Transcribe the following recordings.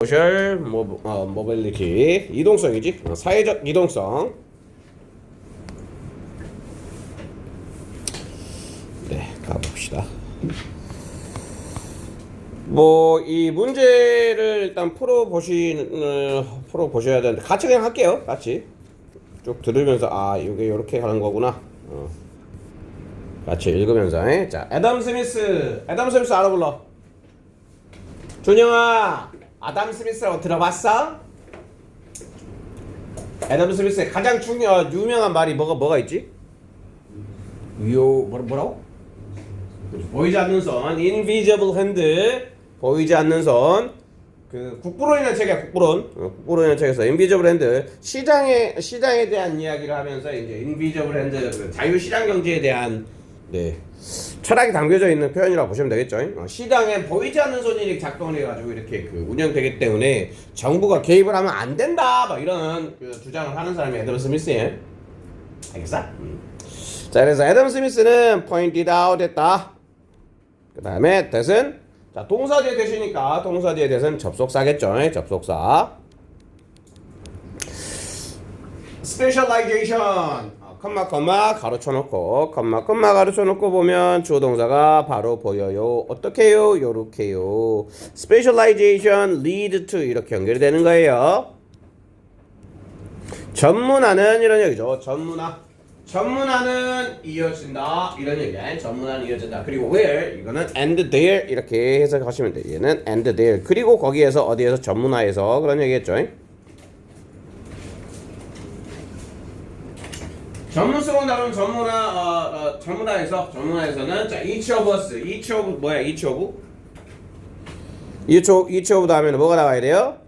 소셜 모빌리티 이동성이지. 사회적 이동성. 네, 가봅시다. 이 문제를 일단 풀어보셔야 되는데 같이 그냥 할게요. 같이 쭉 들으면서 이게 이렇게 하는 거구나. 같이 읽으면서. 자, 애덤 스미스 알아 불러. 준영아, 아담 스미스라고 들어봤어? 애덤 스미스의 가장 유명한 말이 뭐가 있지? 뭐라고? 보이지 않는 손, invisible hand, 보이지 않는 손. 그 국부론이라는 책이야. 국부론이라는 책에서 invisible hand, 시장에 대한 이야기를 하면서 이제 invisible hand, 자유시장 경제에 대한 철학이 담겨져 있는 표현이라고 보시면 되겠죠. 시장에 보이지 않는 손이 작동을 해가지고 이렇게 운영되기 때문에 정부가 개입을 하면 안 된다, 이런 주장을 하는 사람이 애덤 스미스예요. 알겠어? 자, 그래서 애덤 스미스는 pointed out 했다. 그 다음에 that은, 자, 동사뒤에 대시니까 동사뒤에 that은 접속사겠죠. 접속사. specialization, 컴마 가로쳐놓고 컴마 가로쳐놓고 보면 주어 동사가 바로 보여요. 어떻게요? 요렇게요. specialization lead to 이렇게 연결이 되는 거예요. 전문화는 이런 얘기죠. 전문화는 이어진다, 이런 얘기야. 전문화는 이어진다. 그리고 where, 이거는 and there 이렇게 해석하시면 돼요. 얘는 and there. 그리고 거기에서 어디에서 전문화에서 그런 얘기했죠. 전문성을 다룬 전문화에서는 자, each of 뭐야? each of 다음에는 뭐가 나와야 돼요?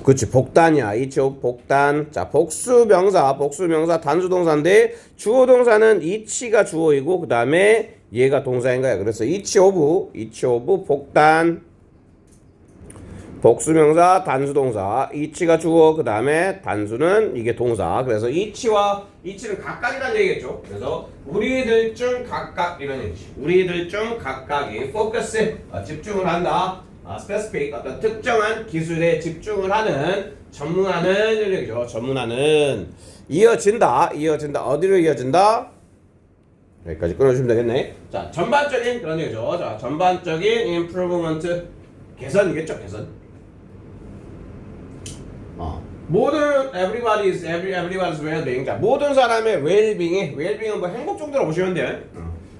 그렇지, 복단이야. each of 복단. 자, 복수명사 단수동사인데 주어 동사는 each가 주어이고 그 다음에 얘가 동사인 거야. 그래서 each of 복단. 복수명사 단수동사, each가 주어, 그 다음에 단수는 이게 동사. 그래서 each는 각각이라는 얘기겠죠. 그래서 우리들 중 각각 이런 얘기지. 우리들 중 각각이 focus, 집중을 한다. specific, 어떤 특정한 기술에 집중을 하는 전문화는 이런 얘기죠. 전문화는 이어진다. 어디로 이어진다? 여기까지 끊어주시면 되겠네. 자, 전반적인 그런 얘기죠. 자, 전반적인 improvement, 개선이겠죠. 개선. 모든 everybody's well-being. 자, 모든 사람의 well-being은 뭐 행복 정도로 보시면 돼요.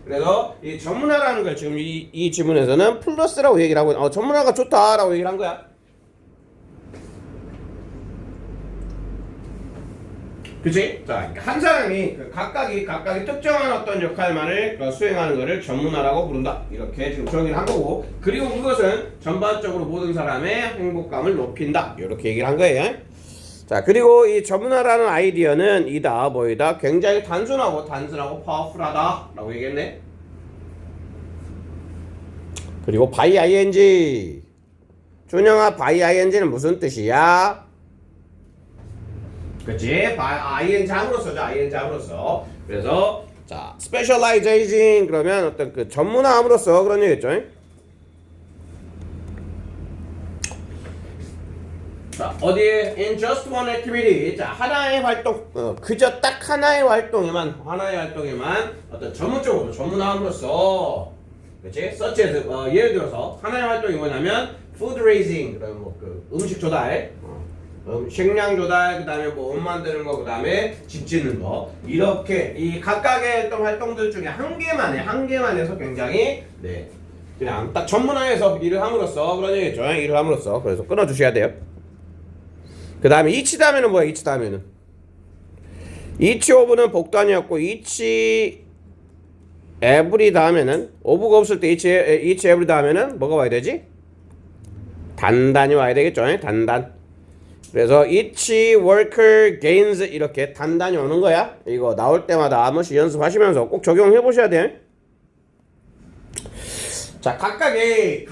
그래서 이 전문화라는 걸 지금 이 지문에서는 플러스라고 얘기를 하고, 전문화가 좋다라고 얘기를 한 거야. 그치? 자, 한 사람이 각각이 특정한 어떤 역할만을 수행하는 것을 전문화라고 부른다. 이렇게 지금 정의를 한 거고, 그리고 그것은 전반적으로 모든 사람의 행복감을 높인다. 이렇게 얘기를 한 거예요. 자, 그리고 이 전문화라는 아이디어는 뭐이다? 굉장히 단순하고 파워풀하다 라고 얘기했네. 그리고 by ing. 준영아, by ing는 무슨 뜻이야? 그치? ing 함으로써. 그래서 자, specializing 그러면 어떤 전문화함으로써 그런 얘기겠죠. 자, 어디에 in just one activity. 자, 하나의 활동, 그저 딱 하나의 활동에만 어떤 전문화함으로써, 그치? such as, 예를 들어서 하나의 활동이 뭐냐면 food raising, 그러면 음식 조달, 식량 조달, 그 다음에 옷 만드는 거, 그 다음에 집 짓는 거. 이렇게 이 각각의 활동들 중에 한 개만 해서 굉장히 그냥 딱 전문화해서 일을 함으로써 그런 얘기죠. 일을 함으로써. 그래서 끊어주셔야 돼요. 그 다음에 each 다음에는 뭐야? each of는 복단이었고 each every 다음에는 of가 없을 때 each every 다음에는 뭐가 와야 되지? 단단히 와야 되겠죠. 단단. 그래서 each worker gains 이렇게 단단히 오는 거야. 이거 나올 때마다 한 번씩 연습하시면서 꼭 적용해 보셔야 돼. 자, 각각의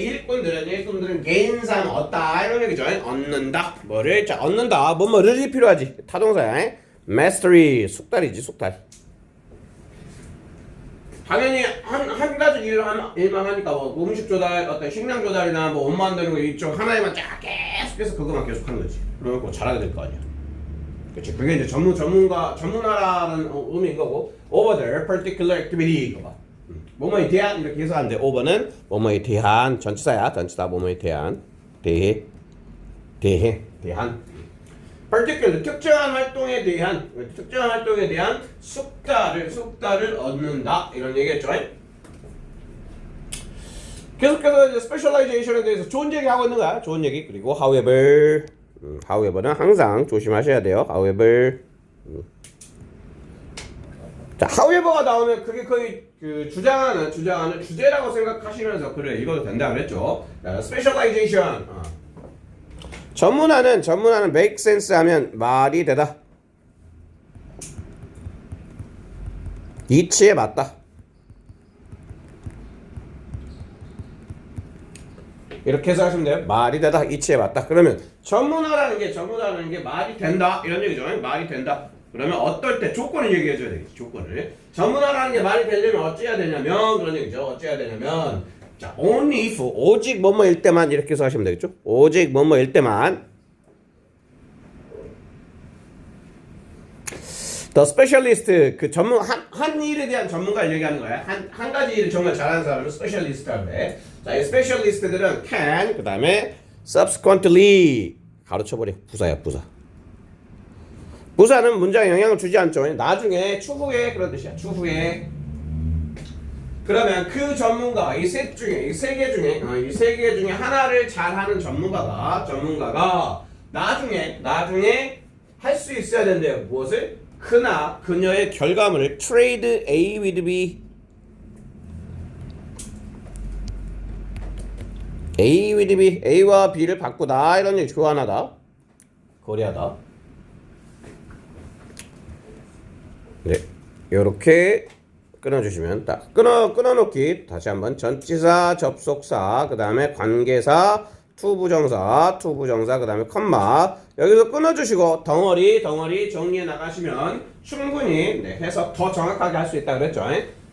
일꾼들은 gain상 얻다 이런 얘기죠. 얻는다. 뭐를? 자, 얻는다. 뭐를 필요하지? 타동사야. mastery, 숙달이지, 숙달. 당연히 한 가지 일만 하니까 뭐 음식 조달, 어떤 식량 조달이나 뭐 옷 만드는 거 이쪽 하나에만 쫙 계속해서 그거만 계속 하는 거지. 그러면 꼭 잘하게 될 거 아니야. 그렇지. 그게 이제 전문가라는 의미인 거고, over the particular activity 이거 봐. 뭐뭐에 대한 이렇게 해서 안 돼. over는 뭐뭐에 대한 전치사야. 전치사 뭐뭐에 대한 대한. particular 특정한 활동에 대한 숙다를 얻는다 이런 얘기했죠. 계속해서 이제 specialization에 대해서 좋은 얘기 하고 있는 거야. 좋은 얘기. 그리고 however는 항상 조심하셔야 돼요. however. 자, however가 나오면 그게 거의 그 주장하는 주제라고 생각하시면서 그래 읽어도 된다 그랬죠. specialization. 전문화는 make sense 하면 말이 되다. 이치에 맞다. 이렇게 해서 하시면 돼요. 말이 되다. 이치에 맞다. 그러면 전문화라는 게 말이 된다. 이런 얘기죠. 말이 된다. 그러면 어떨 때 조건을 얘기해 줘야 되겠지. 조건을. 전문화라는 게 말이 되려면 어찌해야 되냐면 그런 얘기죠. 어찌해야 되냐면 자, only if 오직 뭐뭐일 때만 이렇게 해서 하시면 되겠죠. 오직 뭐뭐일 때만. The specialist 그 전문 한 일에 대한 전문가를 얘기하는 거야. 한 가지 일을 정말 잘하는 사람을 specialist라고 해. 자, 이 specialist들은 can 그다음에 subsequently 가로쳐버려. 부사야, 부사. 부사는 문장에 영향을 주지 않죠. 나중에 추후에 그런 뜻이야. 추후에. 그러면 그 전문가 이 세 개 중에 하나를 잘하는 전문가가 나중에 할 수 있어야 된대요. 무엇을? 그나 그녀의 결과물을 trade A with B A와 B를 바꾸다 이런 얘기 교환하다 거래하다. 네, 요렇게 끊어주시면 딱 끊어놓기. 다시 한번 전치사 접속사 그 다음에 관계사 투부정사 그 다음에 컴마 여기서 끊어주시고 덩어리 정리해 나가시면 충분히 해서 더 정확하게 할 수 있다 그랬죠.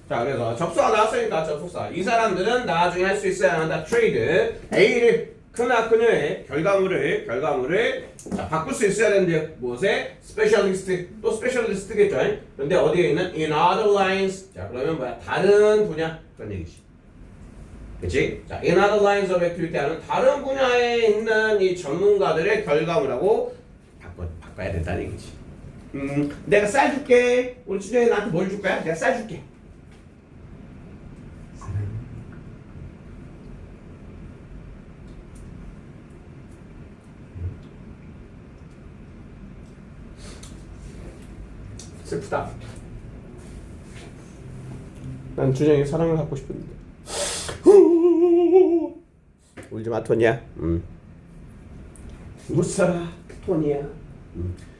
자, 그래서 접수가 나왔으니까 접속사 이 사람들은 나중에 할 수 있어야 한다. 트레이드 A를 그나 그녀의 결과물을 자, 바꿀 수 있어야 되는데요. 무엇에? 스페셜리스트 또 스페셜리스트겠죠. 근데 어디에 있는 in other lines. 자, 그러면 뭐야? 다른 분야 그런 얘기지. 그치? 자, in other lines of activity 하는 다른 분야에 있는 이 전문가들의 결과물하고 바꿔야 된다는 얘기지. 내가 쌀 줄게. 우리 준영이 나한테 뭘 줄 거야? 내가 쌀 줄게. 슬프다. 난 준영이 사랑을 갖고 싶은데. 울지 마, 토니야. 웃어라, 토니야.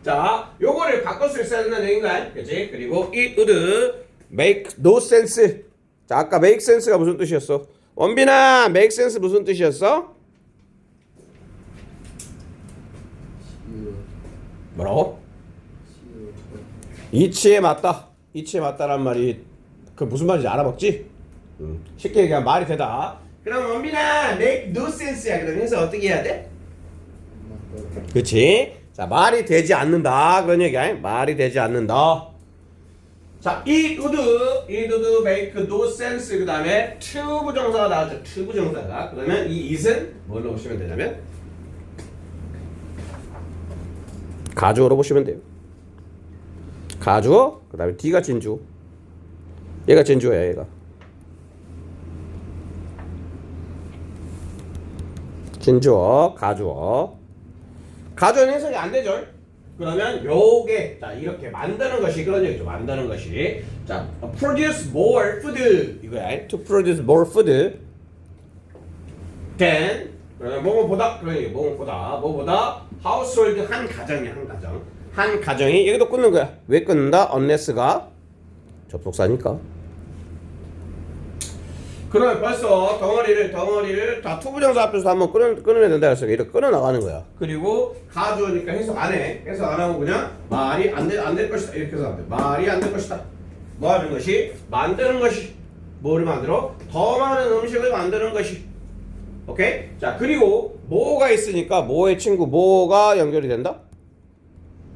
자, 요거를 바꿀 수 있어야 된다는 얘기인가? 그치? 그리고 it would make no sense. 자, 아까 make sense가 무슨 뜻이었어? 원빈아, make sense 무슨 뜻이었어? 뭐라고? 이치에 맞다란 말이 그 무슨 말인지 알아먹지? 쉽게 얘기하면 말이 되다. 그럼 원빈아 make no sense야. 그러면서 어떻게 해야 돼? 그치? 자, 말이 되지 않는다 그런 얘기야. 말이 되지 않는다. 자, it would make no sense 그 다음에 to 부정사가 나왔죠. to 부정사가. 그러면 이 it은 뭘로 보시면 되냐면 가주어로 보시면 돼요. 가주어 그 다음에 D가 진주. 얘가 진주어야. 얘가 진주어 가주어는 해석이 안 되죠. 그러면 요게 자 이렇게 만드는 것이 그런 얘기죠. 만드는 것이 자 produce more food 이거야. to produce more food than 그러면 뭐뭐보다 그런 얘기. 뭐보다 household 한 가정이야. 한 가정이 여기도 끊는 거야. 왜 끊는다? unless가 접속사니까. 그러면 벌써 덩어리를 다 투부정사 앞에서 한번 끊어내야 된다 해서 이렇게 끊어 나가는 거야. 그리고 가주어니까 해석 안 해. 해석 안 하고 그냥 말이 안 될 것이다 이렇게 해서 안 돼. 말이 안 될 것이다. 뭐 하는 것이? 만드는 것이 뭐를 만들어? 더 많은 음식을 만드는 것이. 오케이? 자, 그리고 뭐가 있으니까 뭐의 친구 뭐가 연결이 된다?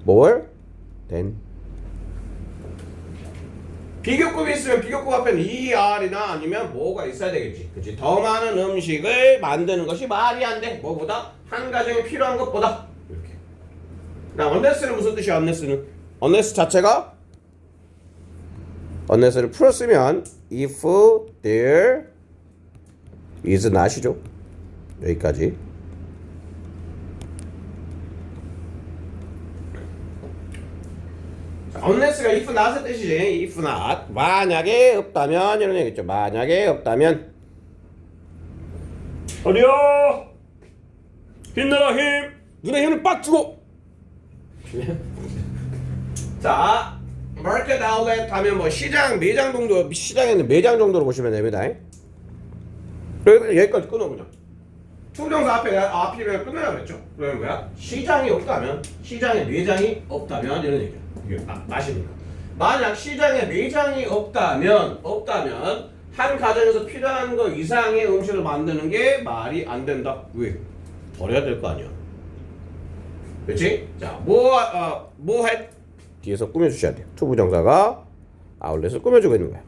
more than. 비교급이 있으면 비교급 앞에는 er이나 아니면 뭐가 있어야 되겠지. 그치? 더 많은 음식을 만드는 것이 말이 안 돼. 뭐보다? 한 가정에 필요한 것보다. 이렇게. 나 unless는 무슨 뜻이야? unless 자체가 unless를 풀었으면 if there is not이죠. 여기까지. unless가 if not의 뜻이지. if not. 만약에 없다면 이런 얘기죠. 만약에 없다면. 어디야? 힘내라 힘. 눈에 힘을 빡 주고. 자, market outlet 하면 뭐 시장, 매장 정도, 시장에는 매장 정도로 보시면 됩니다. 여기까지 끊어 그냥. 투정사 앞이면 끊어야 그랬죠. 그러면 뭐야? 시장이 없다면, 시장에 매장이 없다면 이런 얘기야. 이게 마십니까? 만약 시장에 매장이 없다면 한 가정에서 필요한 거 이상의 음식을 만드는 게 말이 안 된다. 왜? 버려야 될 거 아니야. 그렇지? 자, 뭐 할? 뒤에서 꾸며주셔야 돼요. 투부정사가 아울렛을 꾸며주고 있는 거야.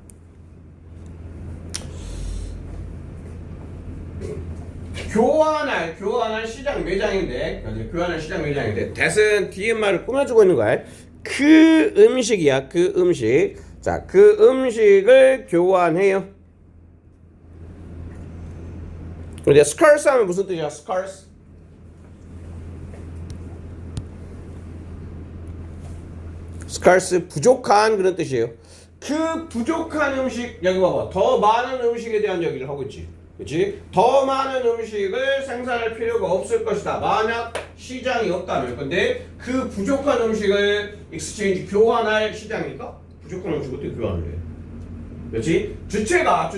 교환할 시장 매장인데, 교환할 시장 매장인데, that은 뒤에 말을 꾸며주고 있는 거야. 그 음식이야, 그 음식. 자, 그 음식을 교환해요. 근데 scarce 하면 무슨 뜻이야? scarce. scarce 부족한 그런 뜻이에요. 그 부족한 음식 여기 봐봐. 더 많은 음식에 대한 얘기를 하고 있지. 그렇지? 더 많은 음식을 생산할 필요가 없을 것이다. 만약 시장이 없다면. 근데 그 부족한 음식을 exchange 교환할 시장이니까 부족한 음식을 어떻게 교환을 해? 그렇지? 주체가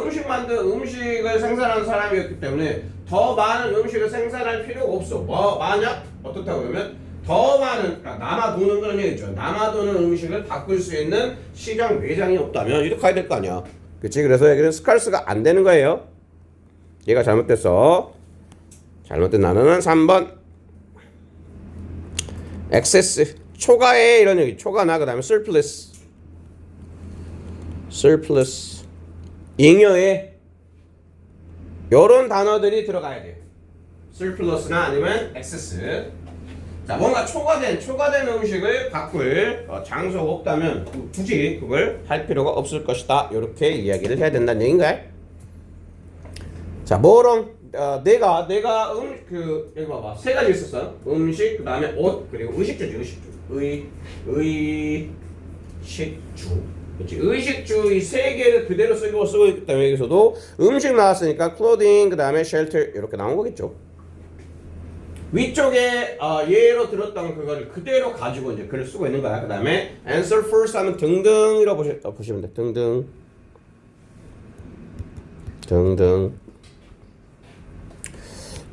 음식을 생산하는 사람이었기 때문에 더 많은 음식을 생산할 필요가 없어. 만약 어떻다고 그러면 더 많은, 그러니까 남아도는 그런 얘기죠. 남아도는 음식을 바꿀 수 있는 시장 매장이 없다면 이렇게 가야 될 거 아니야. 그렇지? 그래서 여기는 스칼스가 안 되는 거예요. 얘가 잘못됐어. 잘못된 단어는 3번. excess, 초과해 이런 얘기. 초과나 그다음에 surplus, 잉여해. 요런 단어들이 들어가야 돼요. surplus나 아니면 excess. 자, 뭔가 초과된 음식을 바꿀 장소가 없다면 굳이 그걸 할 필요가 없을 것이다. 이렇게 이야기를 해야 된다는 얘기인가요? 자, 뭐랑 내가 여기 봐봐. 세 가지 있었어. 음식, 그다음에 옷, 그리고 의식주지. 의식주. 그렇지. 의식주 이 세 개를 그대로 쓰고 있기 때문에 여기서도 음식 나왔으니까 clothing, 그다음에 shelter 이렇게 나온 거겠죠. 위쪽에 예로 들었던 그거를 그대로 가지고 이제 글을 쓰고 있는 거야. 그다음에 answer first 하면 등등이라고 보시면 돼. 등등.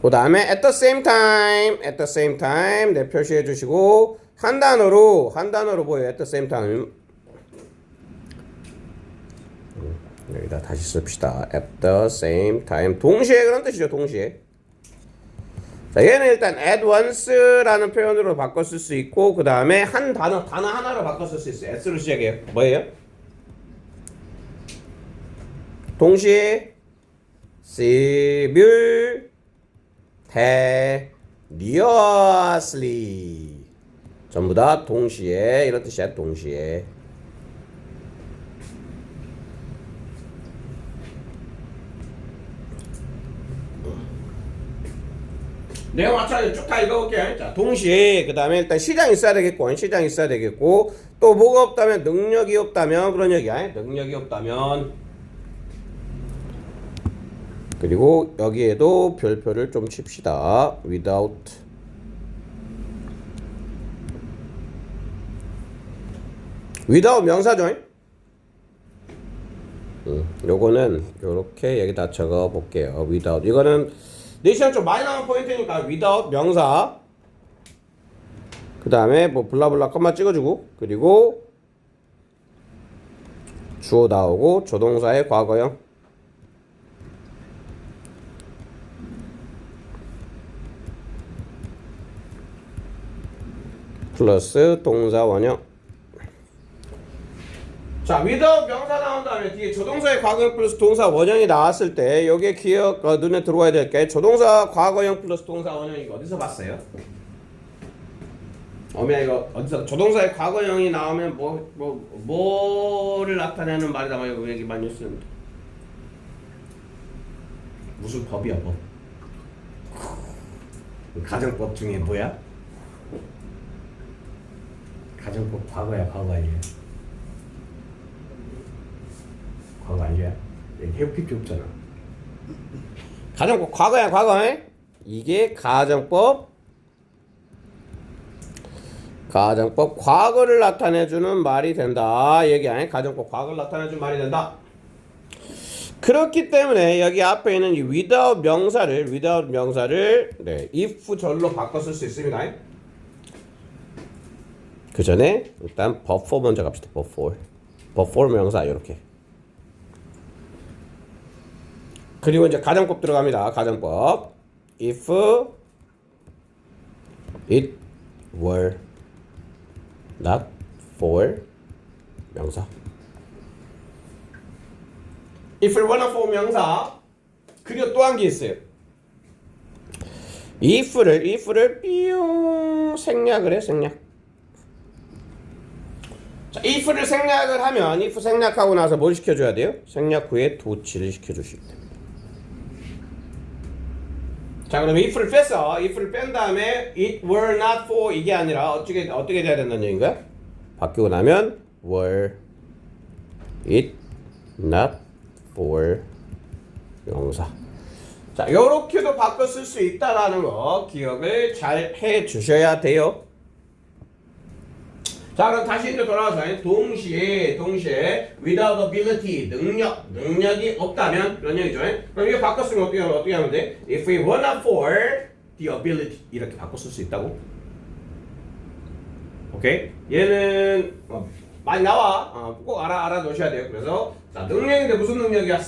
그다음에 at the same time 네, 표시해 주시고 한 단어로 뭐예요? at the same time. 여기다 다시 씁시다. at the same time. 동시에 그런 뜻이죠. 동시에. 자, 얘는 일단 at once라는 표현으로 바꿔 쓸 수 있고 그 다음에 한 단어 하나로 바꿔 쓸 수 있어요. s로 시작해요. 뭐예요? 동시에 simultaneously 전부 다 동시에 이런 뜻이야. 동시에. 내용 마찬가지로 쭉 다 읽어볼게요. 자, 동시에 그 다음에 일단 시장이 있어야 되겠고 또 뭐가 없다면 능력이 없다면 그런 얘기야. 능력이 없다면 그리고 여기에도 별표를 좀 칩시다. without 명사죠. 요거는 요렇게 여기다 적어 볼게요. without 이거는 내 시간 좀 많이 나온 포인트니까 without 명사 그 다음에 뭐 블라블라 컴마 찍어주고 그리고 주어 나오고 조동사의 과거형 플러스 동사 원형. 자, without 명사 나온 다음에 뒤에 조동사의 과거형 플러스 동사 원형이 나왔을 때 여기에 기억 눈에 들어와야 될 게 조동사 과거형 플러스 동사 원형 이거 어디서 봤어요? 어미야 이거 어디서 조동사의 과거형이 나오면 뭐를 나타내는 말이다 이거 얘기 많이 쓰는데 무슨 법이야 법? 가정법 중에 뭐야? 가정법 과거야 과거 아니야? 과거 아니야? 해볼 필요 없잖아. 가정법 과거야 과거. 이게 가정법 과거를 나타내주는 말이 된다 얘기야. 가정법 과거를 나타내주는 말이 된다. 그렇기 때문에 여기 앞에 있는 이 without 명사를 네, if 절로 바꿔 쓸 수 있습니다. 그 전에 일단 but for 먼저 갑시다. but for 명사 이렇게. 그리고 이제 가정법 들어갑니다. 가정법 if it were not for 명사. if it were not for 명사. 그리고 또 한 게 있어요. if를 삐용 생략을 해. 생략. 자, if를 생략을 하면 if 생략하고 나서 뭘 시켜줘야 돼요? 생략 후에 도치를 시켜주시기 때문에. 자, 그러면 if를 뺐어. if를 뺀 다음에 it were not for 이게 아니라 어떻게 돼야 된다는 얘기인가? 바뀌고 나면 were it not for 명사. 자, 요렇게도 바꿔 쓸 수 있다라는 거 기억을 잘 해 주셔야 돼요. 자, 그럼 다시 이제 돌아와서 동시에 without ability 능력이 없다면 그런 얘기죠. 그럼 이거 바꿨으면 어떻게 하면 돼? If we were not for the ability 이렇게 바꿔 쓸 수 있다고. 오케이? 얘는 많이 나와. 꼭 알아 놓으셔야 돼요. 그래서 자, 능력인데 무슨 능력이야?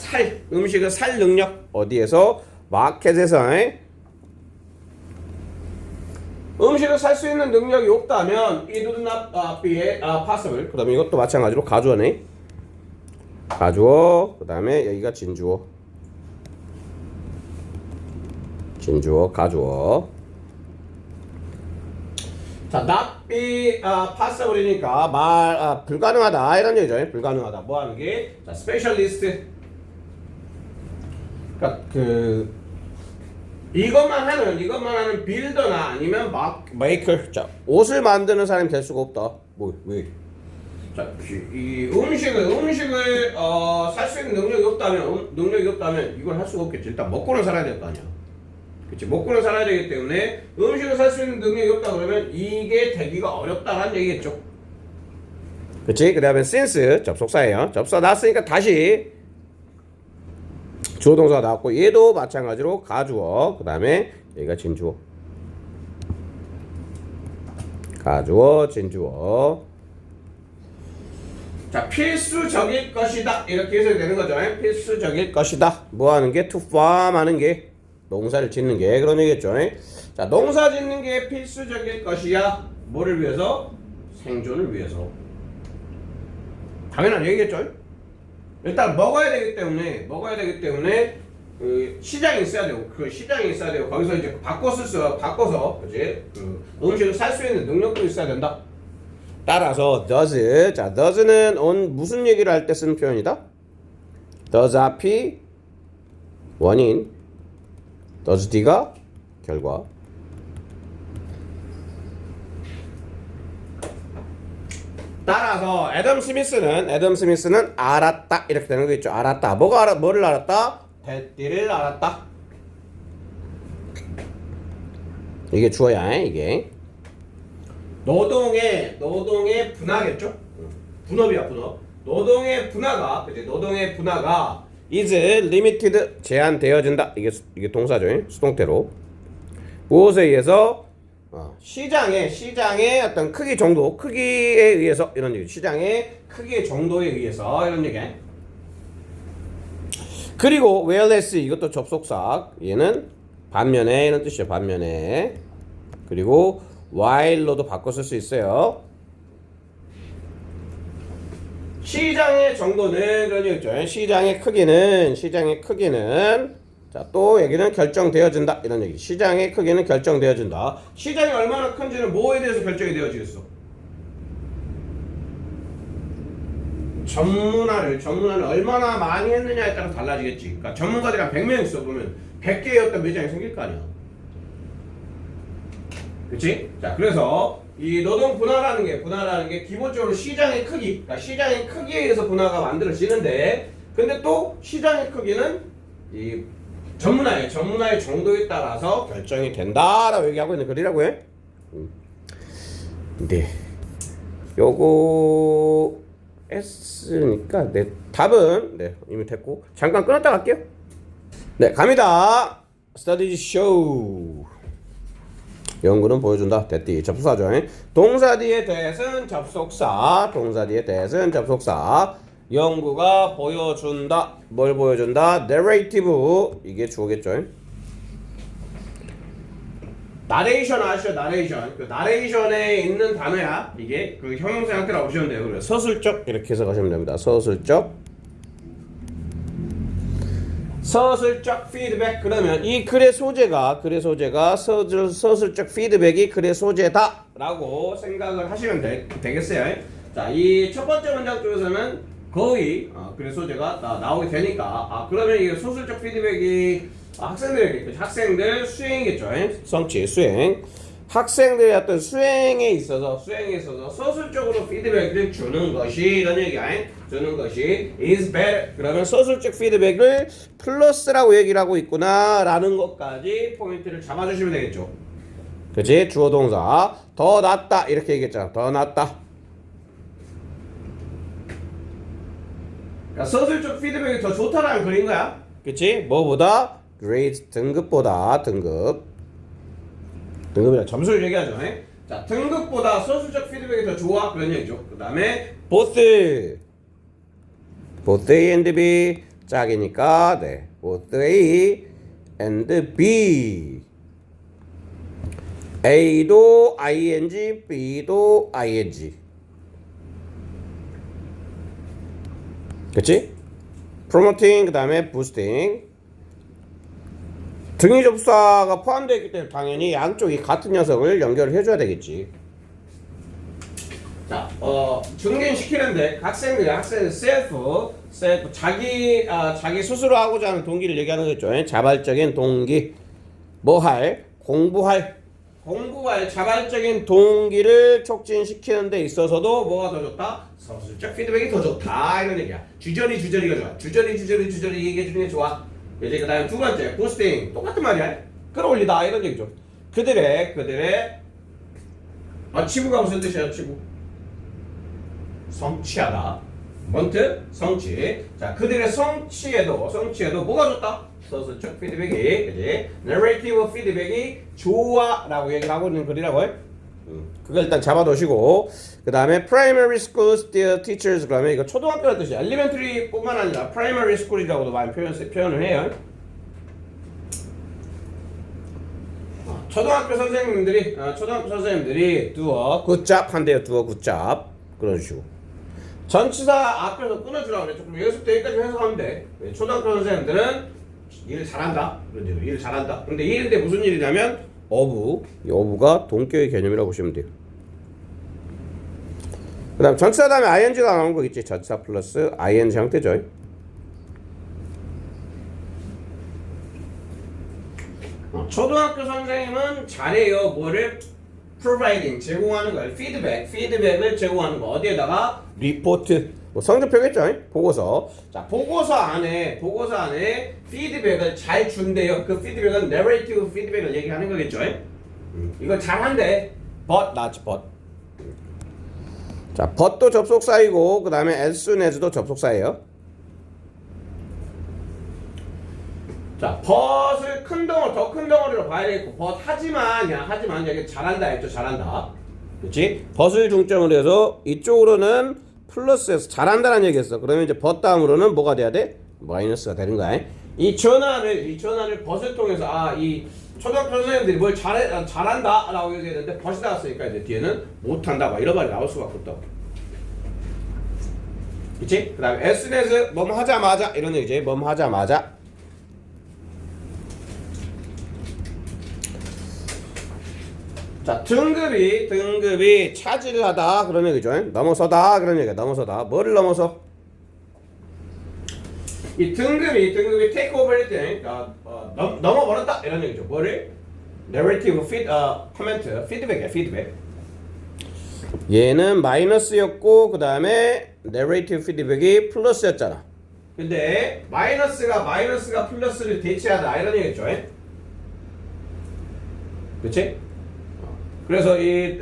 음식을 살 능력. 어디에서? 마켓에서. 음식을 살 수 있는 능력이 없다면 it would not be possible. 그 다음에 이것도 마찬가지로 가주어네. 가주어. 그 다음에 여기가 진주어. 가주어. 자, not be possible이니까 불가능하다 이런 얘기죠. 불가능하다. 뭐 하는 게? 자, specialist. 그러니까 이것만 하는 빌더나 아니면 메이커. 자, 옷을 만드는 사람이 될 수가 없다. 왜? 자, 이 음식을 살 수 있는 능력이 없다면 이걸 할 수가 없겠지. 일단 먹고는 살아야 될 거 아니야. 그치? 먹고는 살아야 되기 때문에 음식을 살 수 있는 능력이 없다 그러면 이게 되기가 어렵다라는 얘기겠죠. 그치? 그 다음에 since 접속사예요. 접속사 나왔으니까 다시 주어 동사가 나왔고 얘도 마찬가지로 가주어. 그 다음에 여기가 진주어. 가주어, 진주어. 자, 필수적일 것이다 이렇게 해석이 되는 거죠. 필수적일 것이다. 뭐 하는 게? to farm 하는 게 농사를 짓는 게 그런 얘기겠죠. 자, 농사 짓는 게 필수적일 것이야. 뭐를 위해서? 생존을 위해서. 당연한 얘기겠죠. 일단 먹어야 되기 때문에 그 시장이 있어야 되고 거기서 이제 바꿔서 그지? 음식을 살 수 있는 능력도 있어야 된다. 따라서 does. 자, does는 무슨 얘기를 할 때 쓰는 표현이다? does 앞이 원인, does D가 결과. 따라서 애덤 스미스는 알았다 이렇게 되는 거 있죠. 알았다. 뭐를 알았다? 대띠를 알았다. 이게 주어야. 이게 노동의 분화겠죠. 분업이야. 노동의 분화가 is limited 제한되어진다. 이게 동사죠. 수동태로 무엇에 의해서 시장의 어떤 크기 정도, 크기에 의해서 이런 얘기. 시장의 크기의 정도에 의해서 이런 얘기. 그리고 whereas 이것도 접속사. 얘는 반면에 이런 뜻이죠. 반면에. 그리고 while로도 바꿔 쓸 수 있어요. 시장의 정도는 그런 얘기죠. 시장의 크기는 자, 또 여기는 결정되어진다 이런 얘기. 시장의 크기는 결정되어진다. 시장이 얼마나 큰지는 뭐에 대해서 결정이 되어지겠어? 전문화를 얼마나 많이 했느냐에 따라 달라지겠지. 그러니까 전문가들이 한 100명 있어. 그러면 100개의 어떤 매장이 생길 거 아니야. 그치? 자, 그래서 이 노동 분화라는 게 기본적으로 시장의 크기, 그러니까 시장의 크기에 의해서 분화가 만들어지는데, 근데 또 시장의 크기는 이 전문화의 정도에 따라서 결정이 된다라고 얘기하고 있는 글이라고 해. 네. 요거 S니까 네, 답은 이미 됐고 잠깐 끊었다 갈게요. 네, 갑니다. Study show. 연구는 보여준다. 됐디. 접속사죠. 동사 뒤에 대은 접속사. 연구가 보여준다. 뭘 보여준다? narrative. 이게 주어겠죠. 나레이션 아시죠? 나레이션. 그 나레이션에 있는 단어야. 이게 그 형용사 형태라고 보시면 돼요. 그래서 서술적 이렇게 해서 가시면 됩니다. 서술적 피드백. 그러면 이 글의 소재가 서술적 피드백이 글의 소재다라고 생각을 하시면 되겠어요. 자, 이 첫 번째 문장 쪽에서는 거의 글의 소재가 나오게 되니까 그러면 이게 서술적 피드백이 학생들 수행이겠죠. 성취 수행. 학생들의 어떤 수행에 있어서 서술적으로 피드백을 주는 것이 이런 얘기야. 주는 것이 is better. 그러면 서술적 피드백을 플러스라고 얘기를 하고 있구나라는 것까지 포인트를 잡아주시면 되겠죠. 그치? 주어 동사 더 낫다 이렇게 얘기했잖아. 더 낫다. 그러니까 서술적 피드백이 더 좋다라는 글인 거야. 그치? 뭐보다? grade 등급보다 등급이라 점수를 얘기하죠. 자, 등급보다 서술적 피드백이 더 좋아 그런 얘기죠. 그 다음에 both A and B 짝이니까 both A and B. A도 ing, B도 ing. 그치? promoting 그 다음에 boosting. 등위 접사가 포함되어 있기 때문에 당연히 양쪽이 같은 녀석을 연결을 해줘야 되겠지. 자, 증진시키는데 학생들 셀프 자기 스스로 하고자 하는 동기를 얘기하는 거죠. 자발적인 동기, 공부할 자발적인 동기를 촉진시키는 데 있어서도 뭐가 더 좋다? 서술적 피드백이 더 좋다 이런 얘기야. 주저리가 좋아. 주저리 얘기해 주는 게 좋아. 이제 그 다음에 두 번째 부스팅 똑같은 말이야. 끌어올리다 이런 얘기죠. 그들의 치부가 무슨 뜻이야? 치부 성취하다. 먼트 성취. 자, 그들의 성취에도 뭐가 좋다? 서술적 피드백이, 그지? narrative 피드백이 좋아라고 얘기를 하고 있는 글이라고 해. 그걸 일단 잡아두시고 그 다음에 primary school teachers 그러면 이거 초등학교라는 뜻이야. elementary뿐만 아니라 primary school이라고도 많이 표현을 해요. 초등학교 선생님들이 do a good job 한대요. do a good job 끊어주시고 전치사 앞에서 끊어주라고 그래. 조금 여기서부터 여기까지 해석하면 돼. 초등학교 선생님들은 일을 잘한다. 일을 잘한다. 근데 일인데 무슨 일이냐면 이 어부가 동격의 개념이라고 보시면 돼요. 그 다음 전치사 다음에 ing가 나온 거 있지. 전치사 플러스 ing 형태죠. 초등학교 선생님은 잘해요. 뭐를? providing 제공하는 걸. 피드백을 제공하는 거. 어디에다가? 리포트. 성적표겠죠. 보고서. 자, 보고서 안에 피드백을 잘 준대요. 그 피드백은 narrative 피드백을 얘기하는 거겠죠. 이거 잘한대. but not but. 자, but도 접속사이고 그 다음에 as soon as도 접속사예요. 자, 벗을 큰 덩어리, 더 큰 덩어리로 봐야 되겠고, 벗 하지만 여기 잘한다 했죠, 잘한다. 그렇지? 벗을 중점으로 해서 이쪽으로는 플러스에서 잘한다는 얘기했어. 그러면 이제 벗 다음으로는 뭐가 돼야 돼? 마이너스가 되는 거야. 이 전환을 벗을 통해서 이 초등학교 선생님들이 뭘 잘한다 라고 얘기했는데 벗이 나왔으니까 이제 뒤에는 못한다 막 이런 말이 나올 수밖에 없다고. 그치? 그 다음에 as soon as 뭐뭐 하자마자 이런 얘기지. 뭐뭐 하자마자. 자, 등급이 차지하다 그런 얘기죠. 넘어서다 그런 얘기야. 넘어서다. 뭐를 넘어서? 이 등급이 take over일 때 넘어버렸다 이런 얘기죠. 뭐를? narrative comment, feedback이야, feedback. 얘는 마이너스였고 그 다음에 narrative feedback이 플러스였잖아. 근데 마이너스가 플러스를 대체하다 이런 얘기죠. 그치? 그래서 이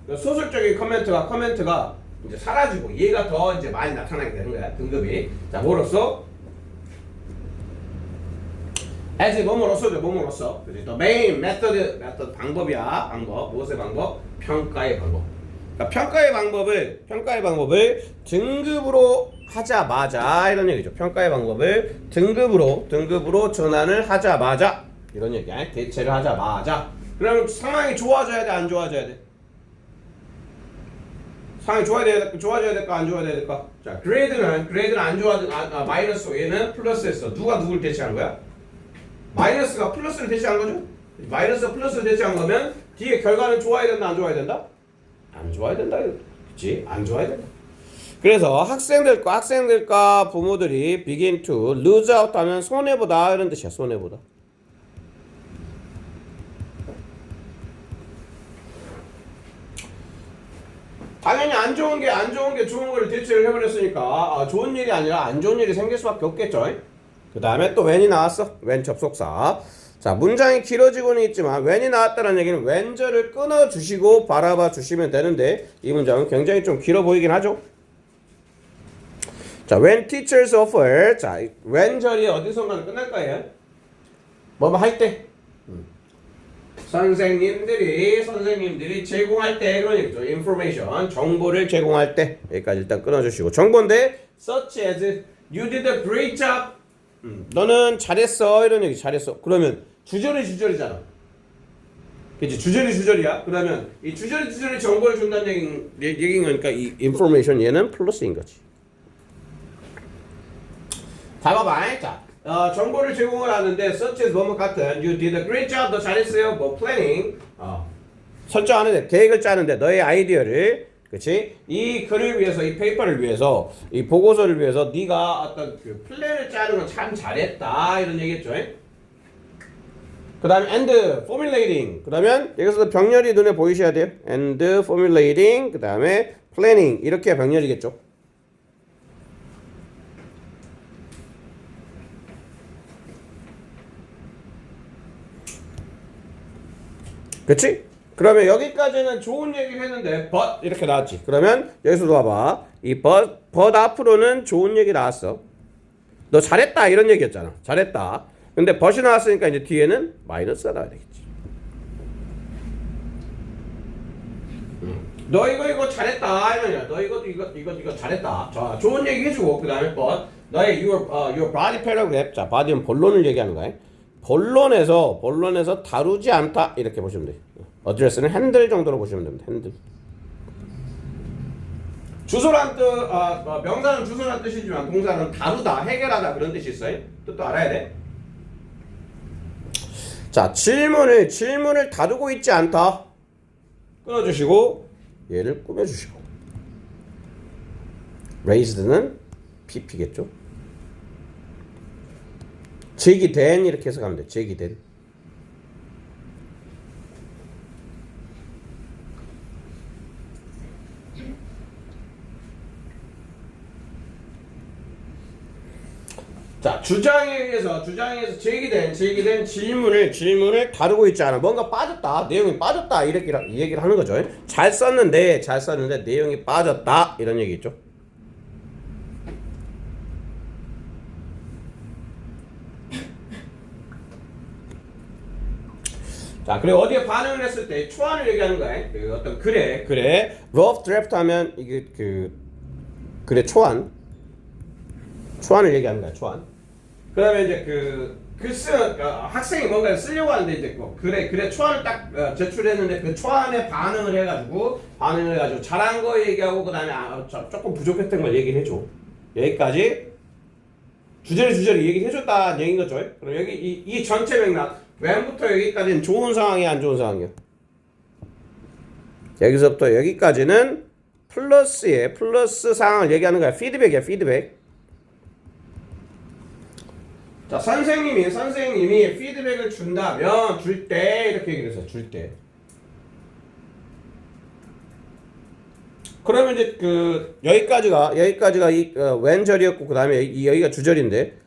소설적인 커멘트가 이제 사라지고 얘가 더 이제 많이 나타나게 되는 거야. 등급이. 자, 뭐로써? as 뭐뭐로써. 그지? 또 main method 방법이야. 무엇의 방법? 평가의 방법. 그러니까 평가의 방법을 등급으로 하자마자 이런 얘기죠. 평가의 방법을 등급으로 전환을 하자마자 이런 얘기야. 대체를 하자마자. 그럼 상황이 좋아져야 돼, 안 좋아져야 돼? 상황이 좋아져야 될까, 안 좋아져야 될까? 자, 그레이드는 안 마이너스, 얘는 플러스였어. 누가 누구를 대체한 거야? 마이너스가 플러스를 대체한 거죠? 마이너스가 플러스를 대체한 거면 뒤에 결과는 좋아야 된다, 안 좋아야 된다? 안 좋아야 된다, 그치? 안 좋아야 된다. 그래서 학생들과 부모들이 begin to lose out 하면 손해보다 이런 뜻이야, 손해보다. 당연히 안 좋은 게 좋은 걸 대체를 해버렸으니까 좋은 일이 아니라 안 좋은 일이 생길 수밖에 없겠죠. 그 다음에 또 when이 나왔어. when 접속사. 자, 문장이 길어지고는 있지만 when이 나왔다는 얘기는 when절을 끊어주시고 바라봐 주시면 되는데 이 문장은 굉장히 좀 길어 보이긴 하죠. 자, when teachers offer. 자, when절이 어디선가 끝날 거예요. 뭐뭐 할 때. 선생님들이 제공할 때 그런 얘기죠. information, 정보를 제공할 때 여기까지 일단 끊어주시고 정보인데 such as you did a great job. 너는 잘했어 이런 얘기 잘했어. 그러면 주저리잖아. 그치? 주저리야. 그러면 이 주저리 정보를 준다는 얘기인 거니까 이 information 얘는 플러스인 거지. 자, 봐봐. 자. 정보를 제공을 하는데 such as 뭐뭐 같은 you did a great job. 너 잘했어요. 뭐 planning 설정하는데 계획을 짜는데 너의 아이디어를 그치? 이 글을 위해서 이 페이퍼를 위해서 이 보고서를 위해서 네가 어떤 그 플랜을 짜는 건 참 잘했다 이런 얘기했죠. 그 다음에 and formulating 그러면 여기서 병렬이 눈에 보이셔야 돼요. and formulating 그 다음에 planning 이렇게 병렬이겠죠. 그치? 그러면 여기까지는 좋은 얘기를 했는데 but 이렇게 나왔지. 그러면 여기서도 봐봐. 이 but 앞으로는 좋은 얘기 나왔어. 너 잘했다 이런 얘기였잖아. 잘했다. 근데 but이 나왔으니까 이제 뒤에는 마이너스가 나와야 되겠지. 너 이거 잘했다 이러냐. 너 이거 잘했다. 자, 좋은 얘기 해주고 그 다음에 but 너의 your body paragraph. 자, body는 본론을 얘기하는 거야. 본론에서 다루지 않다 이렇게 보시면 돼요. 어드레스는 핸들 정도로 보시면 됩니다. 핸들. 주소란 뜻, 명사는 주소란 뜻이지만 동사는 다루다, 해결하다 그런 뜻이 있어요. 뜻도 알아야 돼. 자, 질문을 다루고 있지 않다. 끊어주시고 얘를 꾸며주시고. raised는 pp겠죠. 제기된 이렇게 해석하면 돼. 제기된. 자, 주장에 의해서 제기된 질문을 다루고 있지 않아. 뭔가 빠졌다. 내용이 빠졌다. 이렇게 이 얘기를 하는 거죠. 잘 썼는데 내용이 빠졌다. 이런 얘기 있죠. 자, 그리고 어디에 반응을 했을 때 초안을 얘기하는 거야. 그 어떤 글에 rough draft 하면 이게 그 글의 초안을 얘기하는 거야. 초안. 그다음에 이제 학생이 뭔가를 쓰려고 하는데 이제 뭐 글의 초안을 딱 제출했는데 그 초안에 반응을 해가지고 잘한 거 얘기하고 그다음에 조금 부족했던 걸 얘기를 해줘. 여기까지 주저리 얘기해줬다는 얘기인 거죠. 그럼 여기 이 전체 맥락 왼부터 여기까지는 좋은 상황이야, 안 좋은 상황이야? 여기서부터 여기까지는 플러스 상황을 얘기하는 거야. 피드백이야, 피드백. 자, 선생님이 피드백을 준다면 줄 때 이렇게 얘기를 했어. 줄 때. 그러면 이제 여기까지가 이 왼절이었고 그다음에 여기가 주절인데.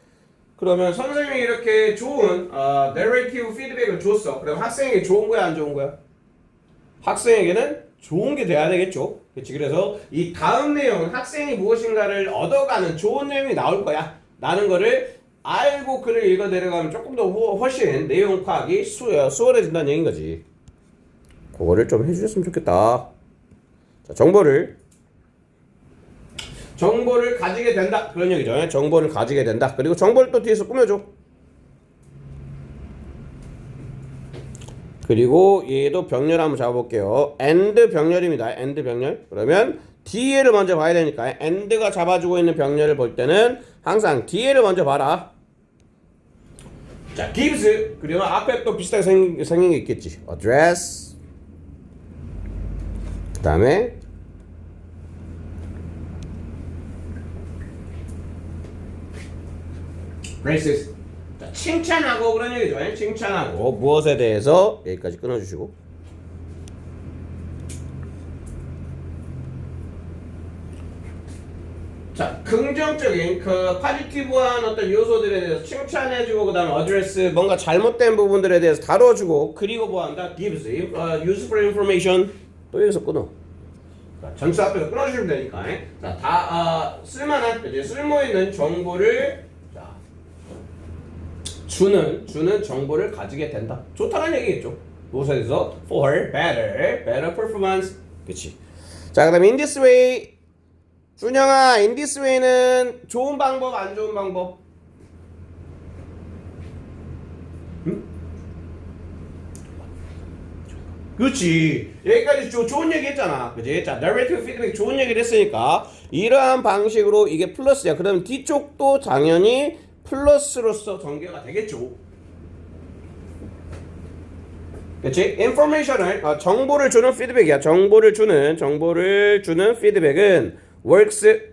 그러면 선생님이 이렇게 좋은 내러티브 피드백을 줬어. 그럼 학생에게 좋은 거야, 안 좋은 거야? 학생에게는 좋은 게 돼야 되겠죠. 그렇지? 그래서 이 다음 내용은 학생이 무엇인가를 얻어가는 좋은 내용이 나올 거야. 라는 거를 알고 글을 읽어 내려가면 조금 더 훨씬 내용 파악이 수월해진다는 얘기인 거지. 그거를 좀 해주셨으면 좋겠다. 자, 정보를 가지게 된다. 그런 얘기죠. 정보를 가지게 된다. 그리고 정보를 또 뒤에서 꾸며줘. 그리고 얘도 병렬 한번 잡아볼게요. and 병렬입니다. and 병렬. 그러면 뒤에를 먼저 봐야 되니까 and가 잡아주고 있는 병렬을 볼 때는 항상 뒤에를 먼저 봐라. 자, gives. 그리고 앞에 또 비슷하게 생긴 게 있겠지. address. 그 다음에 praises. 자, 칭찬하고 그런 얘기죠. 칭찬하고 무엇에 대해서 여기까지 끊어주시고. 자, 긍정적인 파지티브한 어떤 요소들에 대해서 칭찬해주고 그다음에 address 뭔가 잘못된 부분들에 대해서 다뤄주고 그리고 뭐한다? gives useful information. 또 여기서 끊어. 자, 전체 앞에서 끊어주시면 되니까. 자, 다 쓸만한 이제 쓸모 있는 정보를 주는 정보를 가지게 된다. 좋다는 얘기겠죠. 무엇에 대해서? For better performance. 그치. 자, 그 다음에 in this way. 준영아, in this way는 좋은 방법, 안 좋은 방법? 응? 그렇지. 여기까지 좋은 얘기 했잖아. 그치? 자, narrative feedback 좋은 얘기를 했으니까 이러한 방식으로 이게 플러스야. 그러면 뒤쪽도 당연히 플러스로서 전개가 되겠죠. 그치? 인포메이션을 정보를 주는 피드백이야. 정보를 주는 피드백은 works